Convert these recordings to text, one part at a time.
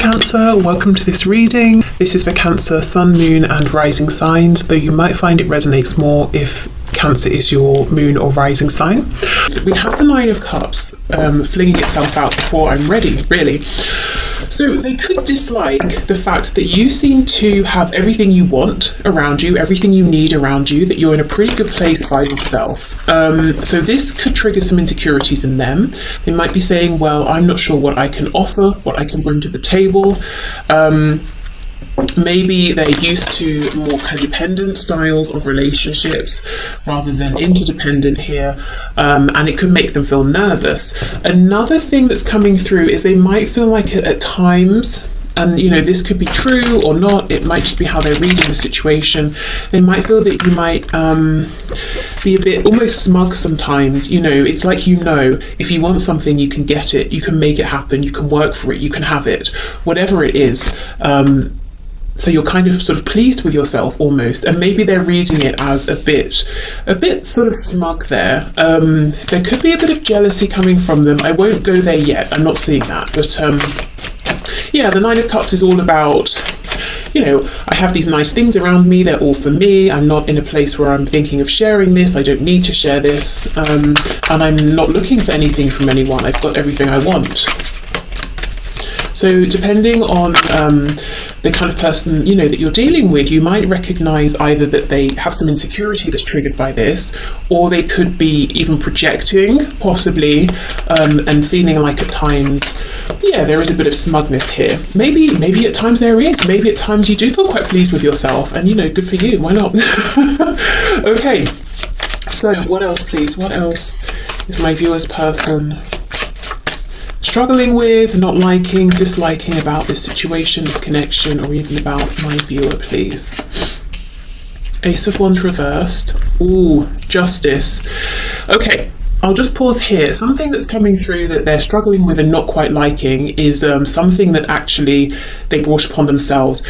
Cancer, welcome to this reading. This is for Cancer, Sun, Moon and Rising signs, though you might find it resonates more if Cancer is your moon or rising sign. We have the Nine of Cups flinging itself out before I'm ready, really. So they could dislike the fact that you seem to have everything you want around you, everything you need around you, that you're in a pretty good place by yourself. So this could trigger some insecurities in them. They might be saying, well, I'm not sure what I can offer, what I can bring to the table. Maybe they're used to more codependent styles of relationships rather than interdependent here, and it could make them feel nervous. Another thing that's coming through is they might feel like at times, and this could be true or not, it might just be how they're reading the situation, they might feel that you might be a bit almost smug sometimes. It's like, if you want something, you can get it, you can make it happen, you can work for it, you can have it, whatever it is. So you're kind of sort of pleased with yourself almost, and maybe they're reading it as a bit sort of smug there. There could be a bit of jealousy coming from them. I won't go there yet, I'm not seeing that, but yeah, the Nine of Cups is all about, I have these nice things around me, they're all for me, I'm not in a place where I'm thinking of sharing this, I don't need to share this, and I'm not looking for anything from anyone, I've got everything I want. So depending on the kind of person, that you're dealing with, you might recognize either that they have some insecurity that's triggered by this, or they could be even projecting, possibly, and feeling like at times, yeah, there is a bit of smugness here. Maybe at times there is. Maybe at times you do feel quite pleased with yourself, and good for you. Why not? Okay. So what else, please? What else is my viewer's person struggling with, not liking, disliking about this situation, this connection, or even about my viewer, please? Ace of Wands reversed. Ooh, Justice. Okay, I'll just pause here. Something that's coming through that they're struggling with and not quite liking is something that actually they brought upon themselves.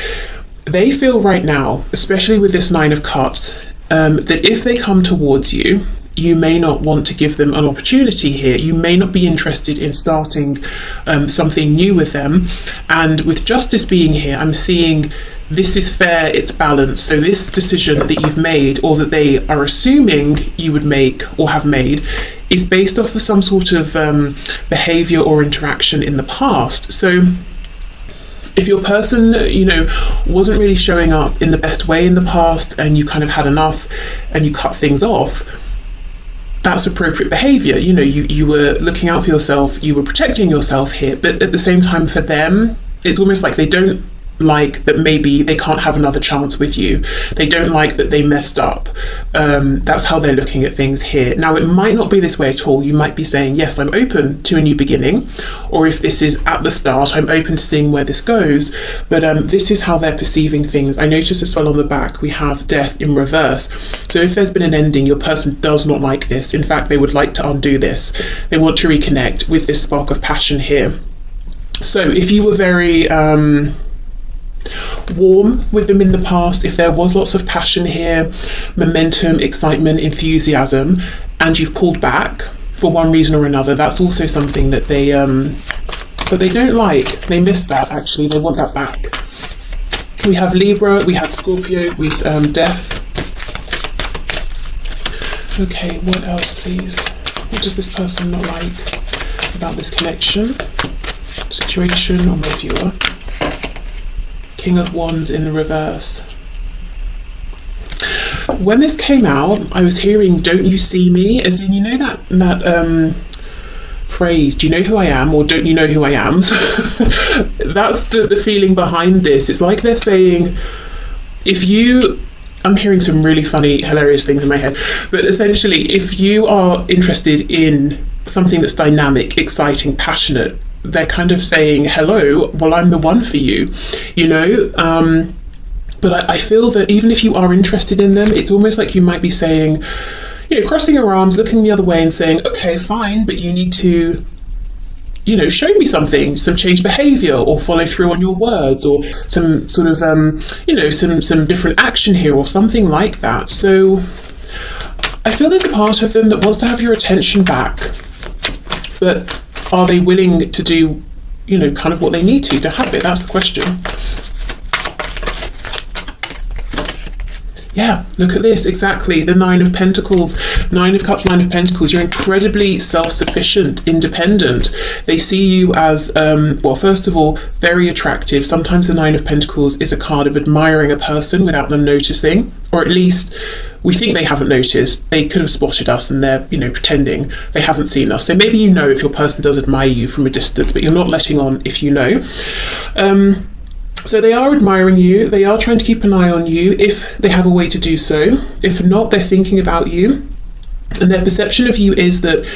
They feel right now, especially with this Nine of Cups, that if they come towards you, you may not want to give them an opportunity here. You may not be interested in starting something new with them. And with Justice being here, I'm seeing this is fair, it's balanced. So this decision that you've made, or that they are assuming you would make or have made, is based off of some sort of behavior or interaction in the past. So if your person, wasn't really showing up in the best way in the past, and you kind of had enough and you cut things off, that's appropriate behavior. You were looking out for yourself, you were protecting yourself here, but at the same time for them, it's almost like they don't like that maybe they can't have another chance with you. They don't like that they messed up. That's how they're looking at things here. Now, it might not be this way at all. You might be saying, yes, I'm open to a new beginning, or if this is at the start, I'm open to seeing where this goes, but this is how they're perceiving things. I noticed as well on the back, we have Death in reverse. So if there's been an ending, your person does not like this. In fact, they would like to undo this. They want to reconnect with this spark of passion here. So if you were very warm with them in the past, if there was lots of passion here, momentum, excitement, enthusiasm, and you've pulled back for one reason or another, that's also something that they don't like. They miss that, actually. They want that back. We have Libra, we have Scorpio with Death. Okay, what else, please? What does this person not like about this connection, situation, or my viewer? King of Wands in the reverse. When this came out, I was hearing "don't you see me," as in, that phrase, do you know who I am, or don't you know who I am? So that's the feeling behind this. It's like they're saying, I'm hearing some really funny, hilarious things in my head, but essentially, if you are interested in something that's dynamic, exciting, passionate, they're kind of saying, hello, well, I'm the one for you, but I feel that even if you are interested in them, it's almost like you might be saying, crossing your arms, looking the other way and saying, okay, fine, but you need to, show me something, some change behavior, or follow through on your words, or some sort of, some different action here, or something like that. So I feel there's a part of them that wants to have your attention back, but are they willing to do you know, kind of what they need to have it. That's the question. Yeah, look at this, exactly, the Nine of Pentacles, Nine of Cups, Nine of Pentacles. You're incredibly self-sufficient, independent. They see you as, well, first of all, very attractive. Sometimes the Nine of Pentacles is a card of admiring a person without them noticing, or at least we think they haven't noticed. They could have spotted us and they're, you know, pretending they haven't seen us. So maybe you know if your person does admire you from a distance, but you're not letting on if you know. So they are admiring you, they are trying to keep an eye on you if they have a way to do so. If not, they're thinking about you. And their perception of you is that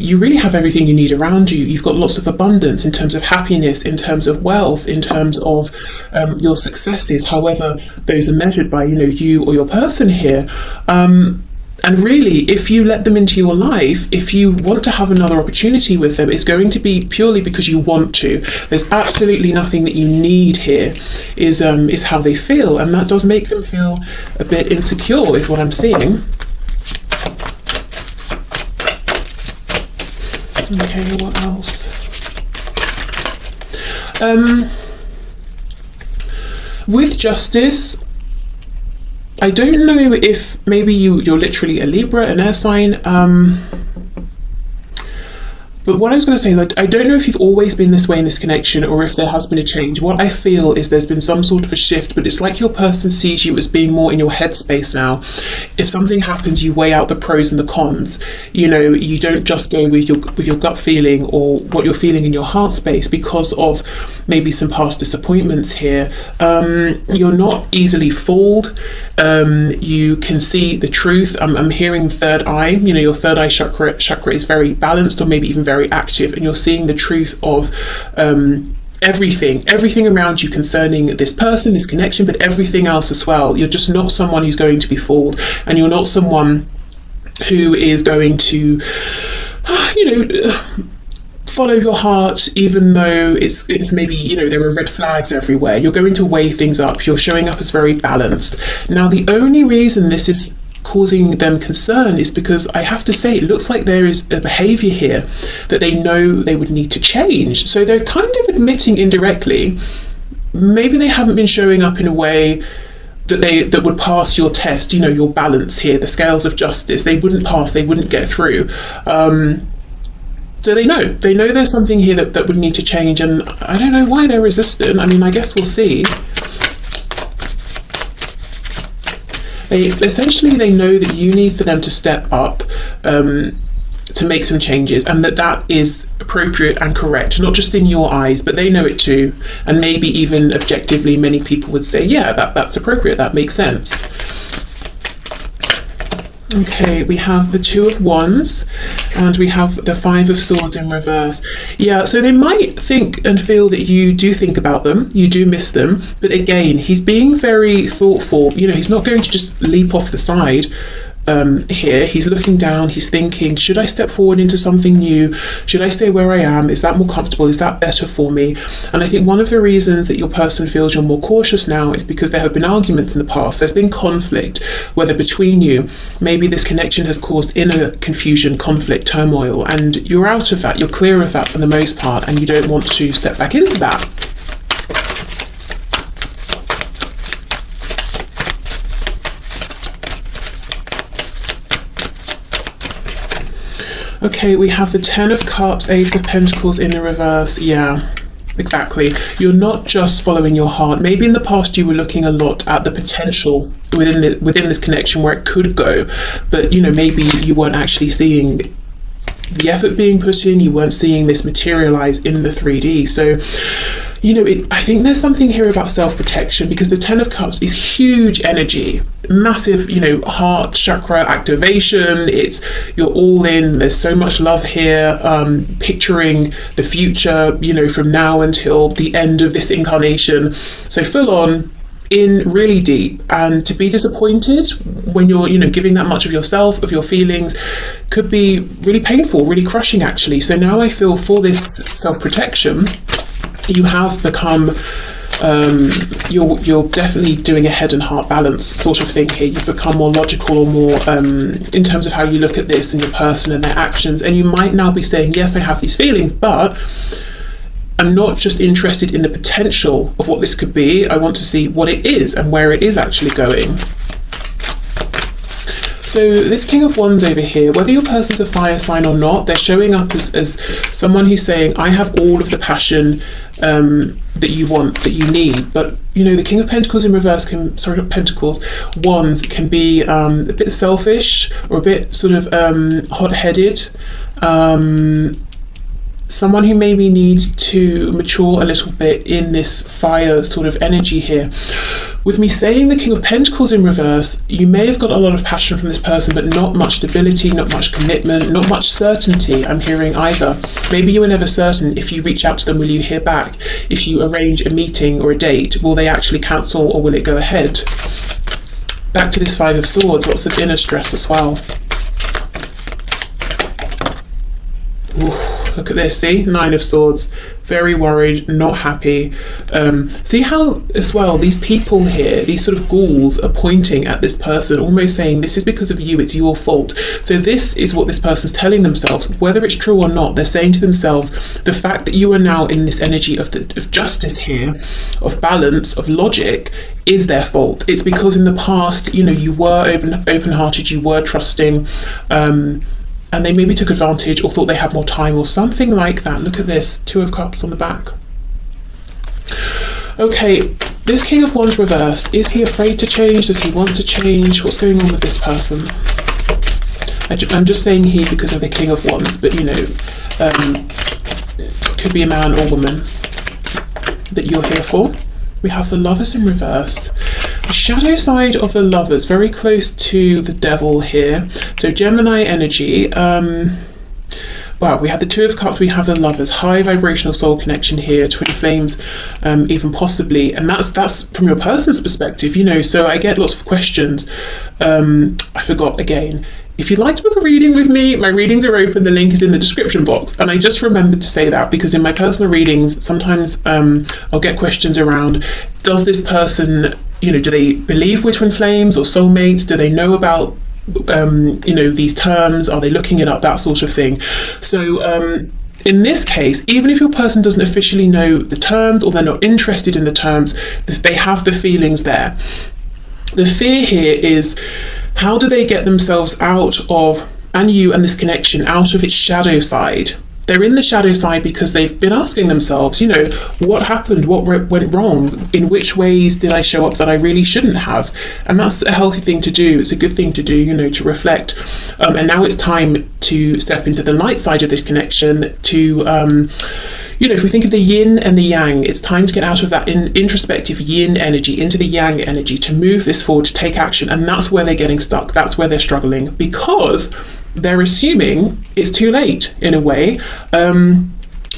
you really have everything you need around you. You've got lots of abundance in terms of happiness, in terms of wealth, in terms of your successes, however those are measured by, you know, you or your person here. And really, if you let them into your life, if you want to have another opportunity with them, it's going to be purely because you want to. There's absolutely nothing that you need here, is how they feel. And that does make them feel a bit insecure, is what I'm seeing. Okay, what else? With Justice, I don't know if maybe you're literally a Libra, an air sign, but what I was going to say is I don't know if you've always been this way in this connection or if there has been a change. What I feel is there's been some sort of a shift, but it's like your person sees you as being more in your headspace now. If something happens, you weigh out the pros and the cons. You know, you don't just go with your gut feeling or what you're feeling in your heart space because of maybe some past disappointments here. You're not easily fooled. You can see the truth. I'm hearing third eye. You know, your third eye chakra is very balanced, or maybe even very active, and you're seeing the truth of everything around you concerning this person, this connection, but everything else as well. You're just not someone who's going to be fooled, and you're not someone who is going to, you know, follow your heart, even though it's maybe, you know, there are red flags everywhere. You're going to weigh things up. You're showing up as very balanced. Now, the only reason this is causing them concern is because I have to say it looks like there is a behavior here that they know they would need to change. So they're kind of admitting indirectly maybe they haven't been showing up in a way that would pass your test, you know, your balance here, the scales of justice. They wouldn't pass, they wouldn't get through. So they know there's something here that would need to change, and I don't know why they're resistant. I mean, I guess we'll see. They know that you need for them to step up to make some changes, and that is appropriate and correct, not just in your eyes, but they know it too. And maybe even objectively, many people would say, yeah, that's appropriate, that makes sense. Okay, we have the Two of Wands and we have the Five of Swords in reverse. Yeah, so they might think and feel that you do think about them, you do miss them, but again, he's being very thoughtful. You know, he's not going to just leap off the side here. He's looking down, he's thinking, should I step forward into something new? Should I stay where I am? Is that more comfortable? Is that better for me? And I think one of the reasons that your person feels you're more cautious now is because there have been arguments in the past. There's been conflict, whether between you, maybe this connection has caused inner confusion, conflict, turmoil, and you're out of that, you're clear of that for the most part, and you don't want to step back into that. Okay, we have the Ten of Cups, Ace of Pentacles in the reverse. Yeah, exactly. You're not just following your heart. Maybe in the past you were looking a lot at the potential within this connection where it could go, but you know, maybe you weren't actually seeing the effort being put in. You weren't seeing this materialize in the 3D. So, you know, I think there's something here about self-protection, because the Ten of Cups is huge energy, massive, you know, heart chakra activation. It's, you're all in, there's so much love here, picturing the future, you know, from now until the end of this incarnation. So full on, in really deep, and to be disappointed when you're, you know, giving that much of yourself, of your feelings, could be really painful, really crushing actually. So now I feel for this self-protection, you have become, you're definitely doing a head and heart balance sort of thing here. You've become more logical, or more in terms of how you look at this and your person and their actions. And you might now be saying, yes, I have these feelings, but I'm not just interested in the potential of what this could be, I want to see what it is and where it is actually going. So this King of Wands over here, whether your person's a fire sign or not, they're showing up as someone who's saying, I have all of the passion that you want, that you need. But, you know, the King of Pentacles in reverse can, sorry, not Pentacles, Wands can be a bit selfish or a bit sort of hot-headed. Someone who maybe needs to mature a little bit in this fire sort of energy here. With me saying the King of Pentacles in reverse, you may have got a lot of passion from this person, but not much stability, not much commitment, not much certainty I'm hearing either. Maybe you were never certain if you reach out to them, will you hear back? If you arrange a meeting or a date, will they actually cancel or will it go ahead? Back to this Five of Swords, lots of inner stress as well. Ooh, look at this, see? Nine of Swords, very worried, not happy. See how, as well, these people here, these sort of ghouls are pointing at this person, almost saying, this is because of you, it's your fault. So this is what this person's telling themselves, whether it's true or not. They're saying to themselves, the fact that you are now in this energy of justice here, of balance, of logic, is their fault. It's because in the past, you know, you were open-hearted, you were trusting, and they maybe took advantage or thought they had more time or something like that. Look at this, Two of Cups on the back. Okay, this King of Wands reversed, is he afraid to change? Does he want to change? What's going on with this person? I'm just saying he because of the King of Wands, but you know, could be a man or woman that you're here for. We have the Lovers in reverse. The shadow side of the Lovers, very close to the Devil here. So Gemini energy. Well, we have the Two of Cups, we have the Lovers, high vibrational soul connection here, twin flames, even possibly, and that's from your person's perspective, you know. So I get lots of questions. I forgot again. If you'd like to book a reading with me, my readings are open, the link is in the description box. And I just remembered to say that because in my personal readings, sometimes I'll get questions around, does this person, you know, do they believe we're twin flames or soulmates? Do they know about, you know, these terms? Are they looking it up? That sort of thing. So in this case, even if your person doesn't officially know the terms or they're not interested in the terms, they have the feelings there. The fear here is, how do they get themselves out of, and you and this connection, out of its shadow side? They're in the shadow side because they've been asking themselves, you know, what happened? What went wrong? In which ways did I show up that I really shouldn't have? And that's a healthy thing to do. It's a good thing to do, you know, to reflect. And now it's time to step into the light side of this connection to, you know, if we think of the yin and the yang, it's time to get out of that introspective yin energy into the yang energy, to move this forward, to take action. And that's where they're getting stuck. That's where they're struggling, because they're assuming it's too late in a way. No,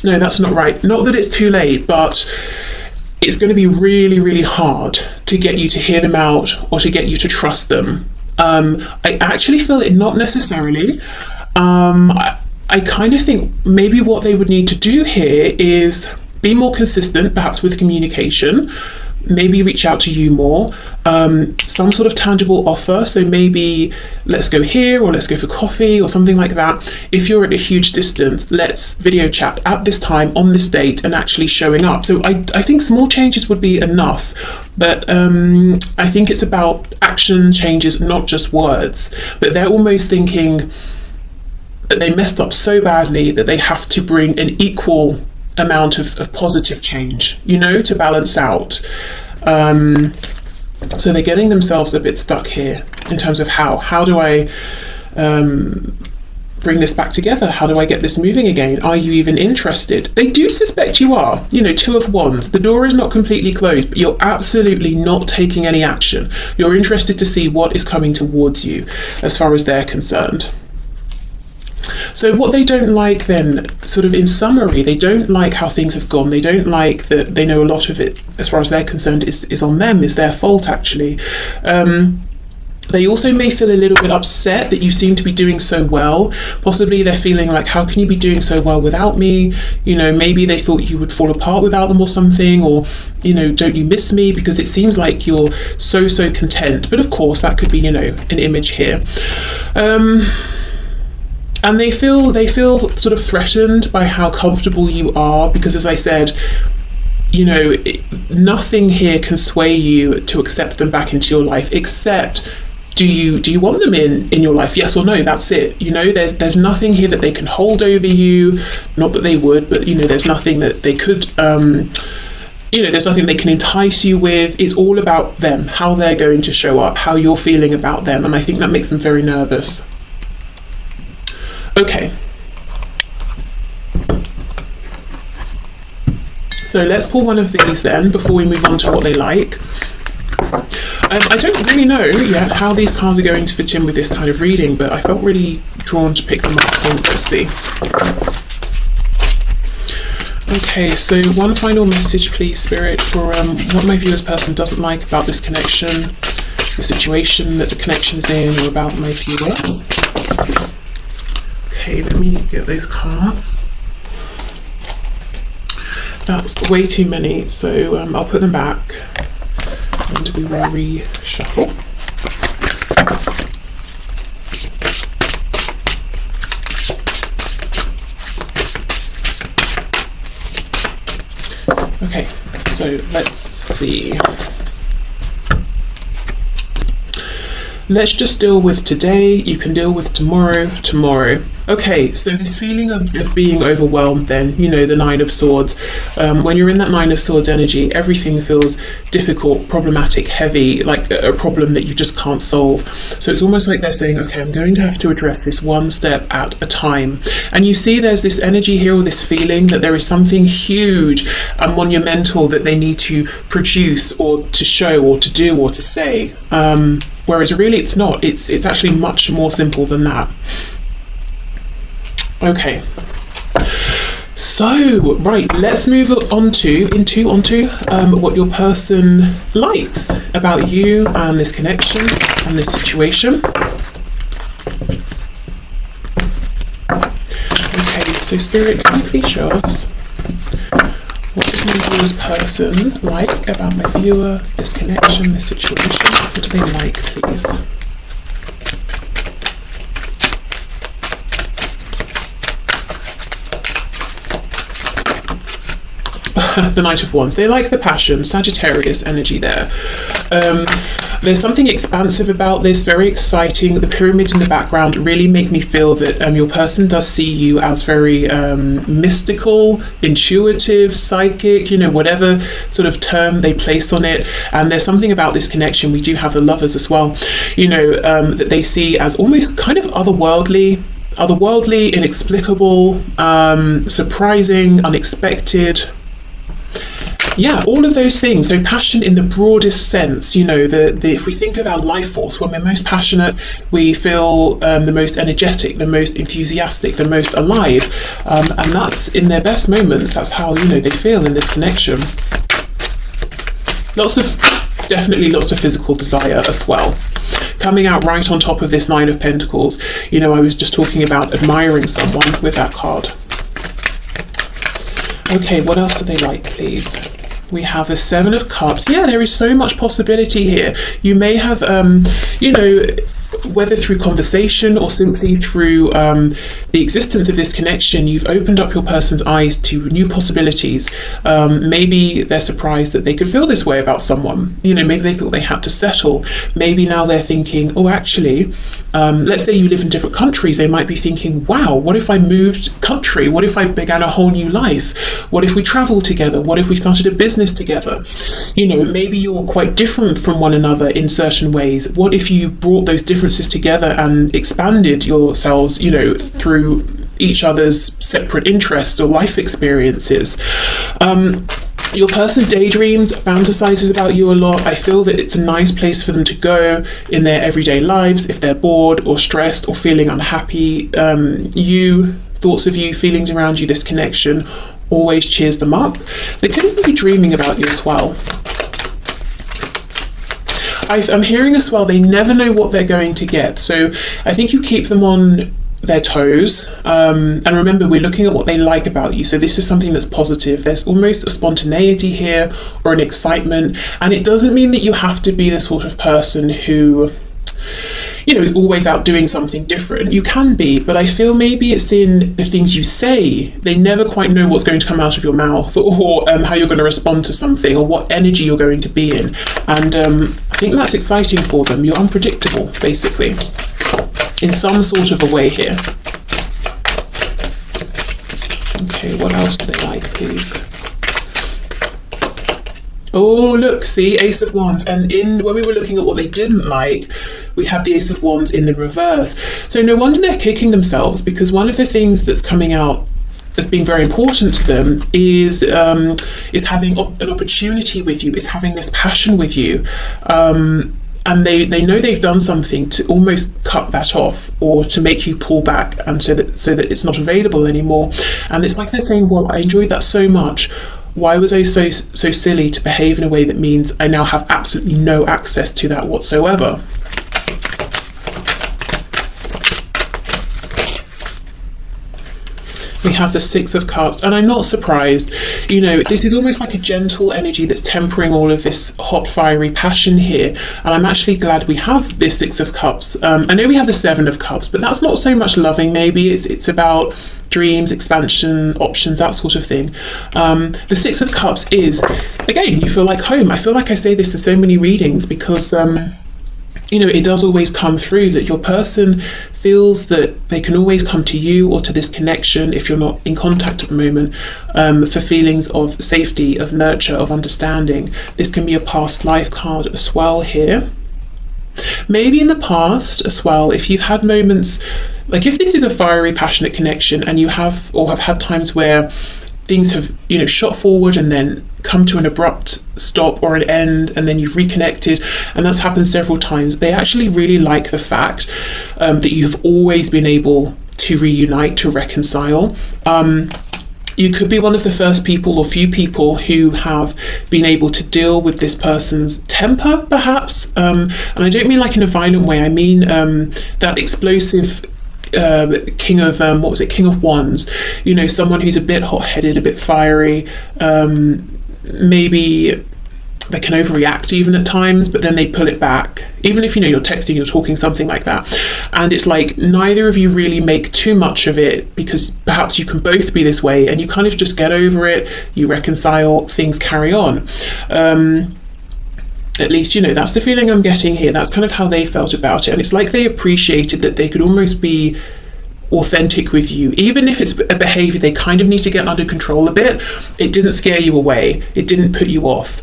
that's not right. Not that it's too late, but it's going to be really, really hard to get you to hear them out or to get you to trust them. I actually feel it not necessarily. I kind of think maybe what they would need to do here is be more consistent, perhaps with communication, maybe reach out to you more, some sort of tangible offer. So maybe let's go here, or let's go for coffee or something like that. If you're at a huge distance, let's video chat at this time on this date, and actually showing up. So I think small changes would be enough, but I think it's about action changes, not just words. But they're almost thinking that they messed up so badly that they have to bring an equal amount of positive change, you know, to balance out. So they're getting themselves a bit stuck here in terms of how do I bring this back together? How do I get this moving again? Are you even interested? They do suspect you are. You know, Two of Wands, the door is not completely closed, but you're absolutely not taking any action. You're interested to see what is coming towards you as far as they're concerned. So what they don't like then, sort of in summary, they don't like how things have gone. They don't like that they know a lot of it, as far as they're concerned, is on them, is their fault actually. They also may feel a little bit upset that you seem to be doing so well. Possibly they're feeling like, how can you be doing so well without me? You know, maybe they thought you would fall apart without them or something, or, you know, don't you miss me? Because it seems like you're so content. But of course, that could be, you know, an image here. And they feel sort of threatened by how comfortable you are, because as I said, you know, nothing here can sway you to accept them back into your life, except do you want them in your life? Yes or no? That's it. You know, there's nothing here that they can hold over you. Not that they would, but you know, there's nothing that they could you know, there's nothing they can entice you with. It's all about them, how they're going to show up, how you're feeling about them, and I think that makes them very nervous. Okay. So let's pull one of these then before we move on to what they like. I don't really know yet how these cards are going to fit in with this kind of reading, but I felt really drawn to pick them up, so let's see. Okay, so one final message please, Spirit, for what my viewer's person doesn't like about this connection, the situation that the connection is in, or about my viewer. Okay, let me get those cards. That's way too many, so I'll put them back and we will reshuffle. Okay, so let's see. Let's just deal with today. You can deal with tomorrow. Okay, so this feeling of being overwhelmed then, you know, the Nine of Swords. When you're in that Nine of Swords energy, everything feels difficult, problematic, heavy, like a problem that you just can't solve. So it's almost like they're saying, okay, I'm going to have to address this one step at a time. And you see there's this energy here, or this feeling that there is something huge and monumental that they need to produce or to show or to do or to say. Whereas really it's not. It's actually much more simple than that. Okay. So, right, let's move onto what your person likes about you and this connection and this situation. Okay, so Spirit, can you please show us what does my viewer's person like about my viewer, this connection, this situation? What do they like, please? The Knight of Wands. They like the passion, Sagittarius energy there. There's something expansive about this, very exciting. The pyramids in the background really make me feel that your person does see you as very mystical, intuitive, psychic, you know, whatever sort of term they place on it. And there's something about this connection. We do have the Lovers as well, you know, that they see as almost kind of otherworldly, inexplicable, surprising, unexpected. Yeah, all of those things. So passion in the broadest sense, you know, if we think of our life force, when we're most passionate, we feel the most energetic, the most enthusiastic, the most alive. And that's in their best moments. That's how, you know, they feel in this connection. Definitely lots of physical desire as well. Coming out right on top of this Nine of Pentacles, you know, I was just talking about admiring someone with that card. Okay, what else do they like, please? We have the Seven of Cups. Yeah, there is so much possibility here. You may have, you know, whether through conversation or simply through the existence of this connection, you've opened up your person's eyes to new possibilities. Maybe they're surprised that they could feel this way about someone. You know, maybe they thought they had to settle. Maybe now they're thinking, oh, actually, let's say you live in different countries. They might be thinking, wow, what if I moved country? What if I began a whole new life? What if we traveled together? What if we started a business together? You know, maybe you're quite different from one another in certain ways. What if you brought those differences together and expanded yourselves, you know, through each other's separate interests or life experiences? Your person daydreams, fantasizes about you a lot. I feel that it's a nice place for them to go in their everyday lives if they're bored or stressed or feeling unhappy. Thoughts of you, feelings around you, this connection always cheers them up. They could even be dreaming about you as well. I'm hearing as well, they never know what they're going to get. So I think you keep them on their toes. And remember, we're looking at what they like about you. So this is something that's positive. There's almost a spontaneity here or an excitement. And it doesn't mean that you have to be the sort of person who, is always out doing something different. You can be, but I feel maybe it's in the things you say. They never quite know what's going to come out of your mouth, or how you're going to respond to something, or what energy you're going to be in. And I think that's exciting for them. You're unpredictable, basically, in some sort of a way here. Okay, what else do they like, please? Oh, look, see, Ace of Wands. And when we were looking at what they didn't like, we have the Ace of Wands in the reverse. So no wonder they're kicking themselves, because one of the things that's coming out that's been very important to them is having an opportunity with you, is having this passion with you. And they know they've done something to almost cut that off, or to make you pull back, and so that it's not available anymore. And it's like they're saying, well, I enjoyed that so much. Why was I so silly to behave in a way that means I now have absolutely no access to that whatsoever? We have the Six of Cups, and I'm not surprised. This is almost like a gentle energy that's tempering all of this hot, fiery passion here. And I'm actually glad we have this Six of Cups. I know we have the Seven of Cups, but that's not so much loving, maybe. It's about dreams, expansion, options, that sort of thing. The Six of Cups is, again, you feel like home. I feel like I say this in so many readings, because it does always come through that your person feels that they can always come to you, or to this connection, if you're not in contact at the moment, for feelings of safety, of nurture, of understanding. This can be a past life card as well here. Maybe in the past as well, if you've had moments, like if this is a fiery, passionate connection, and you have had times where things have shot forward and then come to an abrupt stop or an end, and then you've reconnected, and that's happened several times. They actually really like the fact that you've always been able to reunite, to reconcile. You could be one of the first people or few people who have been able to deal with this person's temper, perhaps, and I don't mean like in a violent way. I mean that explosive King of Wands, someone who's a bit hot-headed, a bit fiery, maybe they can overreact even at times, but then they pull it back. Even if you're texting, you're talking, something like that, and it's like neither of you really make too much of it, because perhaps you can both be this way, and you kind of just get over it, you reconcile, things carry on. At least, that's the feeling I'm getting here. That's kind of how they felt about it. And it's like they appreciated that they could almost be authentic with you. Even if it's a behavior they kind of need to get under control a bit, it didn't scare you away. It didn't put you off.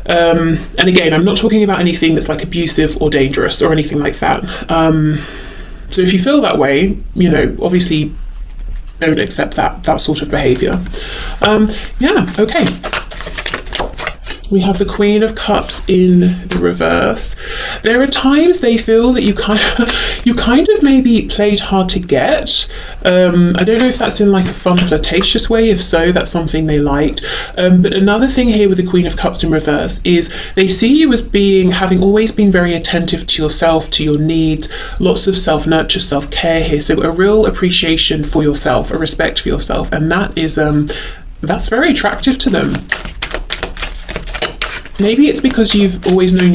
And again, I'm not talking about anything that's like abusive or dangerous or anything like that. So if you feel that way, obviously don't accept that sort of behavior. Yeah, okay. We have the Queen of Cups in the reverse. There are times they feel that you kind of maybe played hard to get. I don't know if that's in like a fun, flirtatious way. If so, that's something they liked. But another thing here with the Queen of Cups in reverse is they see you as having always been very attentive to yourself, to your needs, lots of self-nurture, self-care here. So a real appreciation for yourself, a respect for yourself. And that is, that's very attractive to them. Maybe it's because you've always known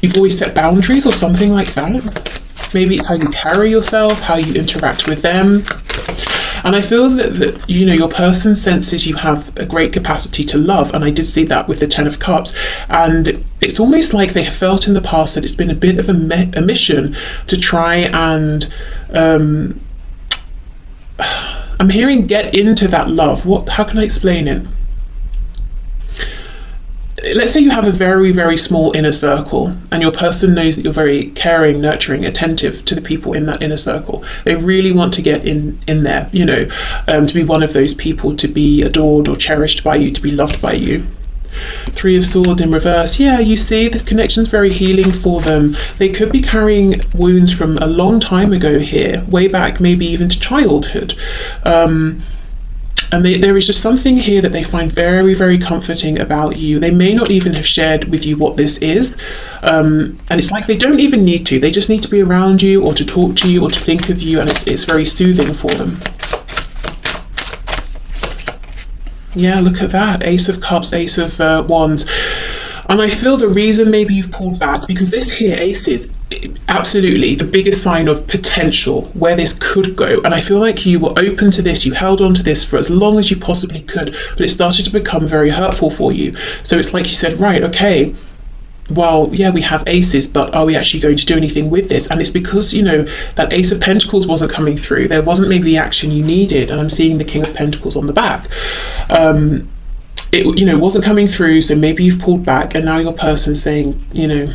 you've always set boundaries or something like that. Maybe it's how you carry yourself, how you interact with them. And I feel that your person senses you have a great capacity to love, and I did see that with the Ten of Cups. And it's almost like they have felt in the past that it's been a bit of a mission to try and I'm hearing get into that love. How can I explain it? Let's say you have a very, very small inner circle, and your person knows that you're very caring, nurturing, attentive to the people in that inner circle. They really want to get in there, to be one of those people, to be adored or cherished by you, to be loved by you. Three of Swords in reverse. Yeah, you see, this connection's very healing for them. They could be carrying wounds from a long time ago here, way back, maybe even to childhood. And there is just something here that they find very, very comforting about you. They may not even have shared with you what this is. And it's like they don't even need to. They just need to be around you, or to talk to you, or to think of you. And it's very soothing for them. Yeah, look at that. Ace of Cups, Ace of Wands. And I feel the reason maybe you've pulled back, because this here, aces, absolutely the biggest sign of potential where this could go. And I feel like you were open to this, you held on to this for as long as you possibly could, but it started to become very hurtful for you. So it's like you said, right, okay, well, yeah, we have aces, but are we actually going to do anything with this? And it's because, you know, that Ace of Pentacles wasn't coming through. There wasn't maybe the action you needed. And I'm seeing the King of Pentacles on the back. It, you know, wasn't coming through. So maybe you've pulled back, and now your person's saying, you know,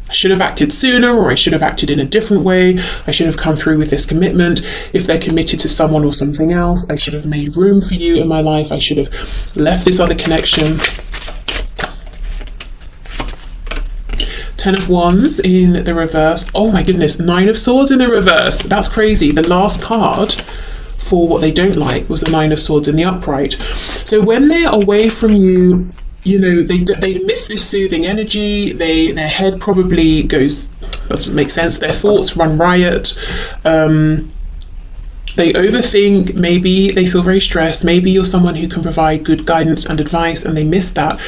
I should have acted sooner, or I should have acted in a different way. I should have come through with this commitment. If they're committed to someone or something else, I should have made room for you in my life. I should have left this other connection. 10 of Wands in the reverse. Oh my goodness, 9 of Swords in the reverse. That's crazy. The last card for what they don't like was the 9 of Swords in the upright. So when they're away from you, you know, they miss this soothing energy. Their head probably goes, that doesn't make sense. Their thoughts run riot. They overthink. Maybe they feel very stressed. Maybe you're someone who can provide good guidance and advice, and they miss that.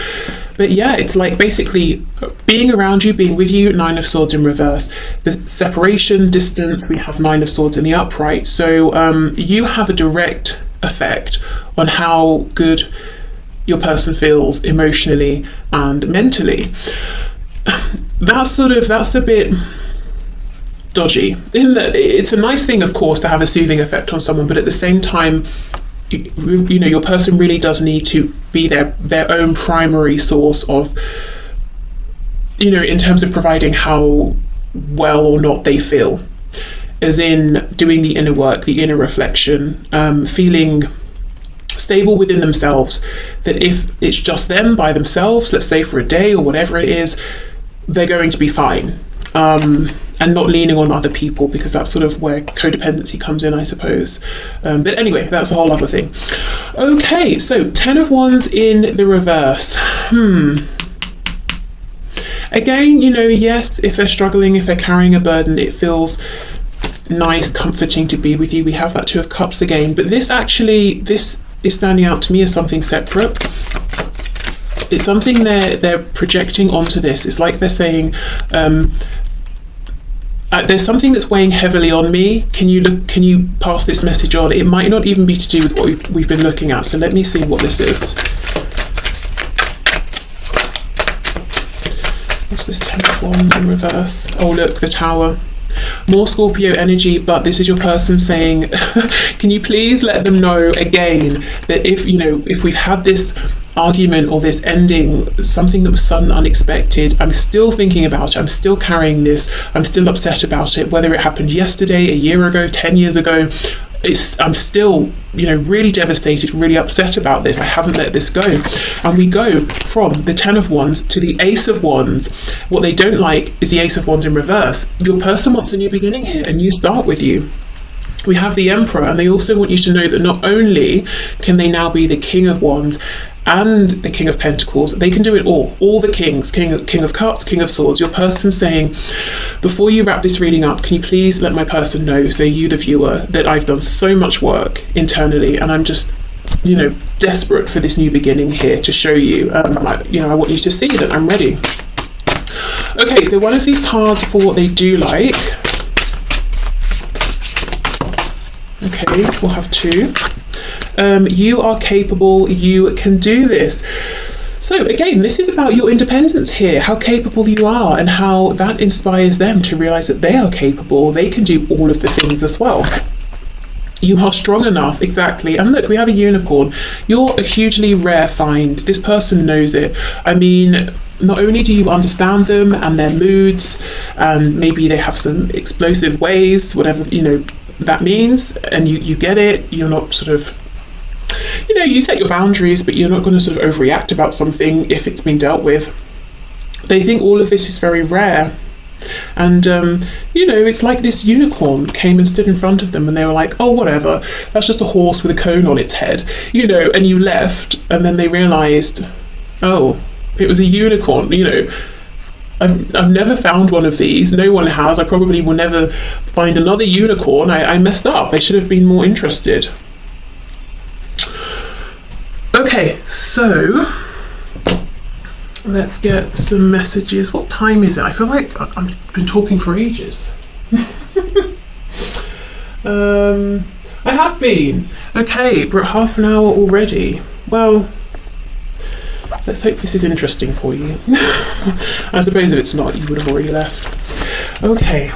But yeah, it's like basically being around you, being with you, 9 of Swords in reverse. The separation, distance, we have 9 of Swords in the upright. So you have a direct effect on how good your person feels emotionally and mentally. That's a bit dodgy. In that it's a nice thing, of course, to have a soothing effect on someone, but at the same time, you know, your person really does need to be their own primary source of, you know, in terms of providing how well or not they feel, as in doing the inner work, the inner reflection, feeling stable within themselves, that if it's just them by themselves, let's say for a day or whatever it is, they're going to be fine. And not leaning on other people, because that's sort of where codependency comes in, I suppose. But anyway, that's a whole other thing. Okay, so 10 of Wands in the reverse. Again, you know, yes, if they're struggling, if they're carrying a burden, it feels nice, comforting to be with you. We have that 2 of Cups again, but this is standing out to me as something separate. It's something they're projecting onto this. It's like they're saying, there's something that's weighing heavily on me. Can you pass this message on? It might not even be to do with what we've been looking at. So let me see what this is. What's this 10 of Wands in reverse? Oh look, the Tower. More Scorpio energy, but this is your person saying, can you please let them know again that if we've had this argument or this ending, something that was sudden, unexpected, I'm still thinking about it, I'm still carrying this, I'm still upset about it, whether it happened yesterday, a year ago, 10 years ago, I'm still, you know, really devastated, really upset about this. I haven't let this go. And we go from the 10 of Wands to the Ace of Wands. What they don't like is the Ace of Wands in reverse. Your person wants a new beginning here, a new start with you. We have the Emperor, and they also want you to know that not only can they now be the King of Wands and the King of Pentacles, they can do it all the kings, King of Cups, King of Swords. Your person saying, before you wrap this reading up, can you please let my person know, so you the viewer, that I've done so much work internally, and I'm just, you know, desperate for this new beginning here to show you, I want you to see that I'm ready. Okay, so one of these cards for what they do like. Okay, we'll have 2. You are capable, you can do this. So again, this is about your independence here, how capable you are, and how that inspires them to realize that they are capable, they can do all of the things as well. You are strong enough, exactly. And look, we have a unicorn. You're a hugely rare find. This person knows it. I mean, not only do you understand them and their moods, and maybe they have some explosive ways, whatever, you know, that means, and you get it. You're not sort of, you know, you set your boundaries, but you're not going to sort of overreact about something if it's been dealt with. They think all of this is very rare. And you know, it's like this unicorn came and stood in front of them, and they were like, oh, whatever, that's just a horse with a cone on its head, you know, and you left, and then they realized, oh, it was a unicorn. You know, I've never found one of these. No one has. I probably will never find another unicorn. I messed up. I should have been more interested. Okay, so Let's get some messages. What time is it? I feel like I've been talking for ages. I have been. Okay, we're at half an hour already. Well, let's hope this is interesting for you. I suppose if it's not, you would have already left. Okay.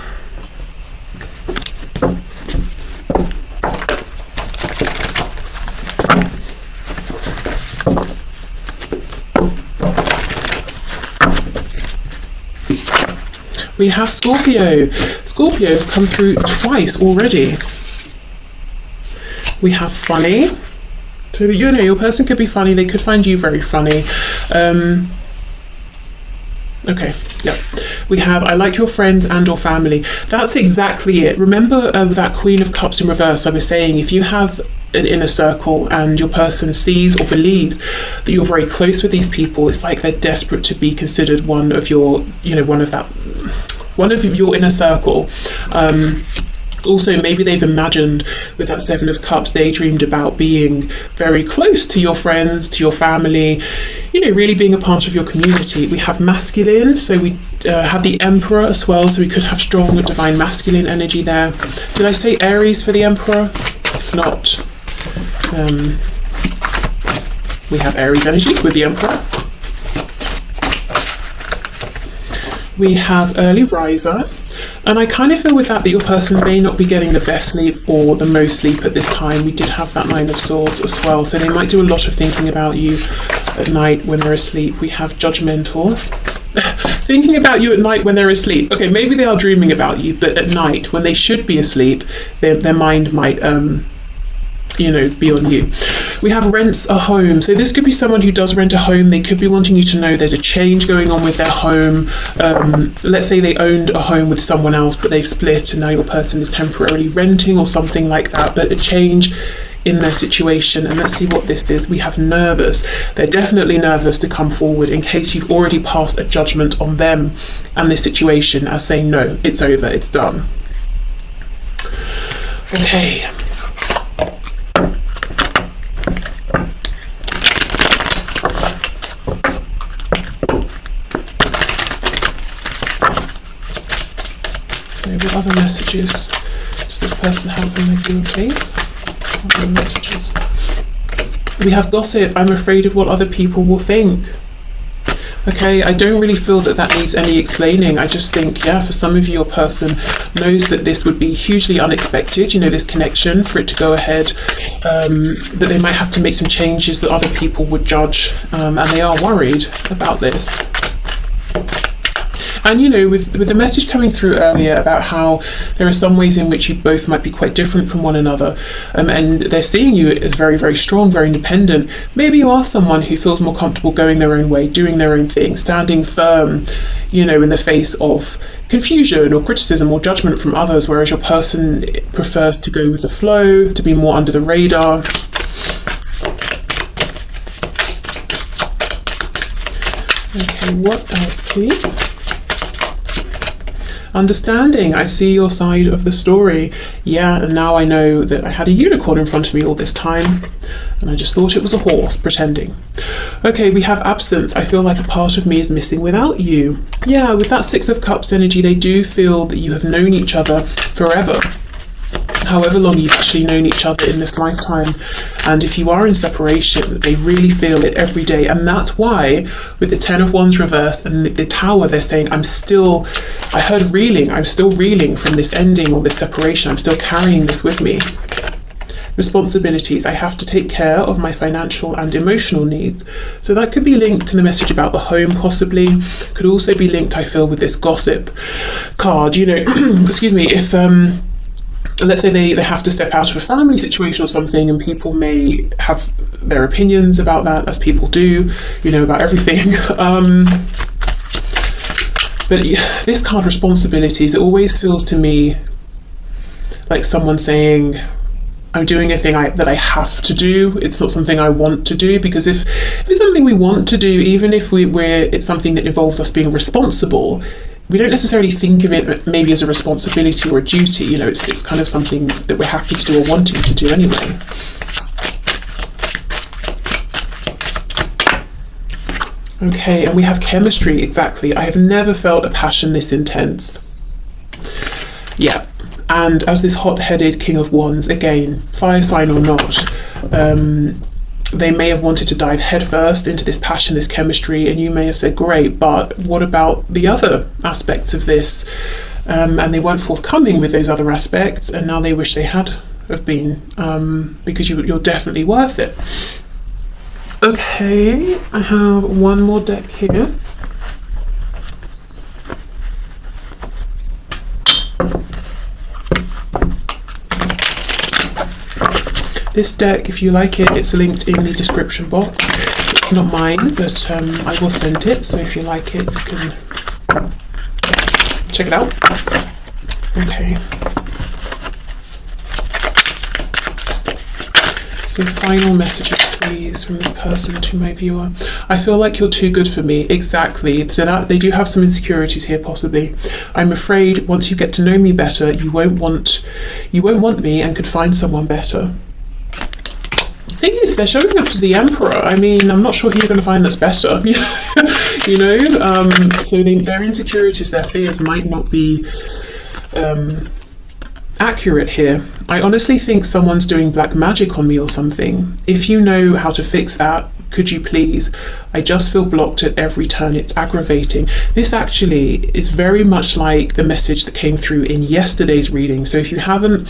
We have Scorpio. Scorpio has come through twice already. We have funny. So, you know, your person could be funny. They could find you very funny. Okay, yeah. We have, I like your friends and or family. That's exactly it. Remember that Queen of Cups in reverse. I was saying, if you have an inner circle and your person sees or believes that you're very close with these people, it's like they're desperate to be considered one of your, you know, one of your inner circle. Also, maybe they've imagined with that Seven of Cups, daydreamed about being very close to your friends, to your family, you know, really being a part of your community. We have masculine, so we have the Emperor as well, so we could have strong divine masculine energy there. Did I say Aries for the Emperor? If not, we have Aries energy with the Emperor. We have early riser. And I kind of feel with that your person may not be getting the best sleep or the most sleep at this time. We did have that Nine of Swords as well, so they might do a lot of thinking about you at night when they're asleep. We have judgmental. Thinking about you at night when they're asleep. Okay, maybe they are dreaming about you, but at night when they should be asleep, their mind might you know, be on you. We have rents a home. So this could be someone who does rent a home. They could be wanting you to know there's a change going on with their home. Let's say they owned a home with someone else, but they've split and now your person is temporarily renting or something like that, but a change in their situation. And let's see what this is. We have nervous. They're definitely nervous to come forward in case you've already passed a judgment on them and this situation as saying, no, it's over, it's done. Okay. What other messages does this person have in their viewer, please? Other messages. We have gossip. I'm afraid of what other people will think. Okay, I don't really feel that that needs any explaining. I just think, yeah, for some of you, your person knows that this would be hugely unexpected, you know, this connection, for it to go ahead, that they might have to make some changes that other people would judge, and they are worried about this. And, you know, with the message coming through earlier about how there are some ways in which you both might be quite different from one another, and they're seeing you as very, very strong, very independent. Maybe you are someone who feels more comfortable going their own way, doing their own thing, standing firm, you know, in the face of confusion or criticism or judgment from others, whereas your person prefers to go with the flow, to be more under the radar. Okay, what else, please? Understanding. I see your side of the story. Yeah, and now I know that I had a unicorn in front of me all this time, and I just thought it was a horse, pretending. Okay, we have absence. I feel like a part of me is missing without you. Yeah, with that Six of Cups energy, they do feel that you have known each other forever. However long you've actually known each other in this lifetime. And if you are in separation, they really feel it every day. And that's why with the Ten of Wands reversed and the Tower, they're saying, I heard reeling, I'm still reeling from this ending or this separation. I'm still carrying this with me. Responsibilities. I have to take care of my financial and emotional needs. So that could be linked to the message about the home, possibly. Could also be linked, I feel, with this gossip card. You know, excuse me, if let's say they have to step out of a family situation or something, and people may have their opinions about that, as people do, you know, about everything. But this card, responsibilities, it always feels to me like someone saying, I'm doing a thing that I have to do. It's not something I want to do, because if it's something we want to do, even if it's something that involves us being responsible, we don't necessarily think of it maybe as a responsibility or a duty. You know, it's kind of something that we're happy to do or wanting to do anyway. Okay, and we have chemistry, exactly. I have never felt a passion this intense. Yeah, and as this hot-headed King of Wands, again, fire sign or not, they may have wanted to dive headfirst into this passion, this chemistry, and you may have said, great, but what about the other aspects of this? And they weren't forthcoming with those other aspects, and now they wish they had have been, because you're definitely worth it. Okay, I have one more deck here. This deck, if you like it, it's linked in the description box. It's not mine, but I will send it, so if you like it, you can check it out. Okay. So final messages, please, from this person to my viewer. I feel like you're too good for me. Exactly. So that they do have some insecurities here, possibly. I'm afraid once you get to know me better, you won't want me and could find someone better. The thing is, they're showing up as the Emperor. I mean, I'm not sure who you're going to find that's better. You know, so their insecurities, their fears might not be accurate here. I honestly think someone's doing black magic on me or something. If you know how to fix that, could you please? I just feel blocked at every turn. It's aggravating. This actually is very much like the message that came through in yesterday's reading. So if you haven't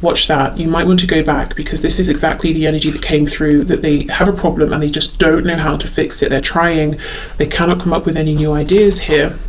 watched that, you might want to go back, because this is exactly the energy that came through, that they have a problem and they just don't know how to fix it. They're trying. They cannot come up with any new ideas here.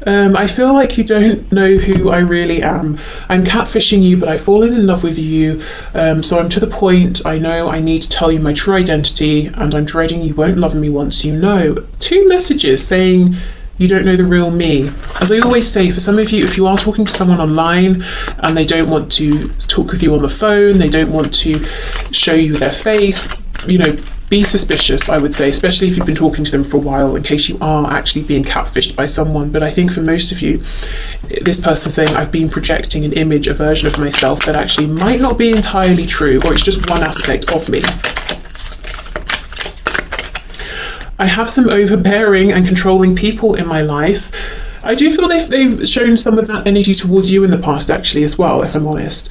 I feel like you don't know who I really am. I'm catfishing you, but I've fallen in love with you. So I'm to the point, I know I need to tell you my true identity, and I'm dreading you won't love me once you know. 2 messages saying you don't know the real me. As I always say, for some of you, if you are talking to someone online and they don't want to talk with you on the phone, they don't want to show you their face, you know, be suspicious, I would say, especially if you've been talking to them for a while, in case you are actually being catfished by someone. But I think for most of you, this person's saying, I've been projecting an image, a version of myself that actually might not be entirely true, or it's just one aspect of me. I have some overbearing and controlling people in my life. I do feel they've shown some of that energy towards you in the past, actually, as well, if I'm honest.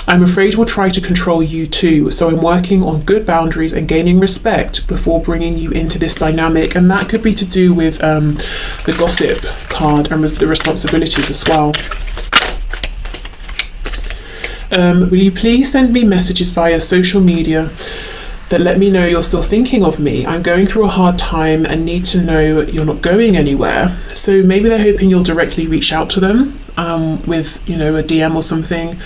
I'm afraid we'll try to control you too, so I'm working on good boundaries and gaining respect before bringing you into this dynamic, and that could be to do with the gossip card and with the responsibilities as well. Will you please send me messages via social media that let me know you're still thinking of me? I'm going through a hard time and need to know you're not going anywhere. So maybe they're hoping you'll directly reach out to them with, you know, a DM or something,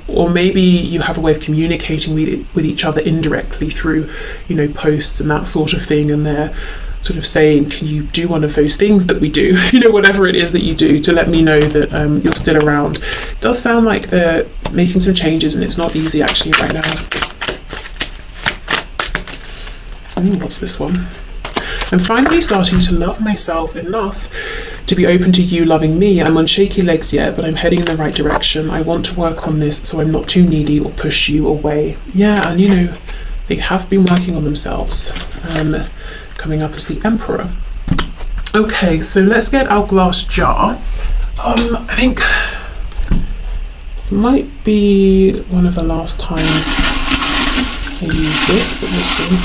or maybe you have a way of communicating with each other indirectly through, you know, posts and that sort of thing, and they're sort of saying, can you do one of those things that we do, you know, whatever it is that you do, to let me know that you're still around. It does sound like they're making some changes, and it's not easy actually right now. Ooh, what's this one? I'm finally starting to love myself enough to be open to you loving me. I'm on shaky legs yet, but I'm heading in the right direction. I want to work on this so I'm not too needy or push you away. Yeah, and you know, they have been working on themselves. Coming up as the Emperor. Okay, so let's get our glass jar. I think this might be one of the last times I use this, but we'll see.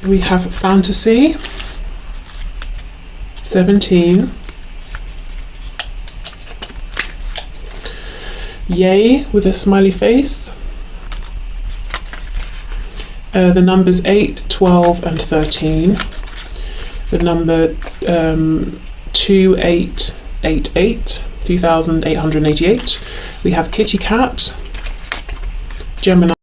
We have Fantasy, 17, Yay with a smiley face, the numbers 8, 12 and 13, the number 2888, 2888, we have Kitty Cat, Gemini,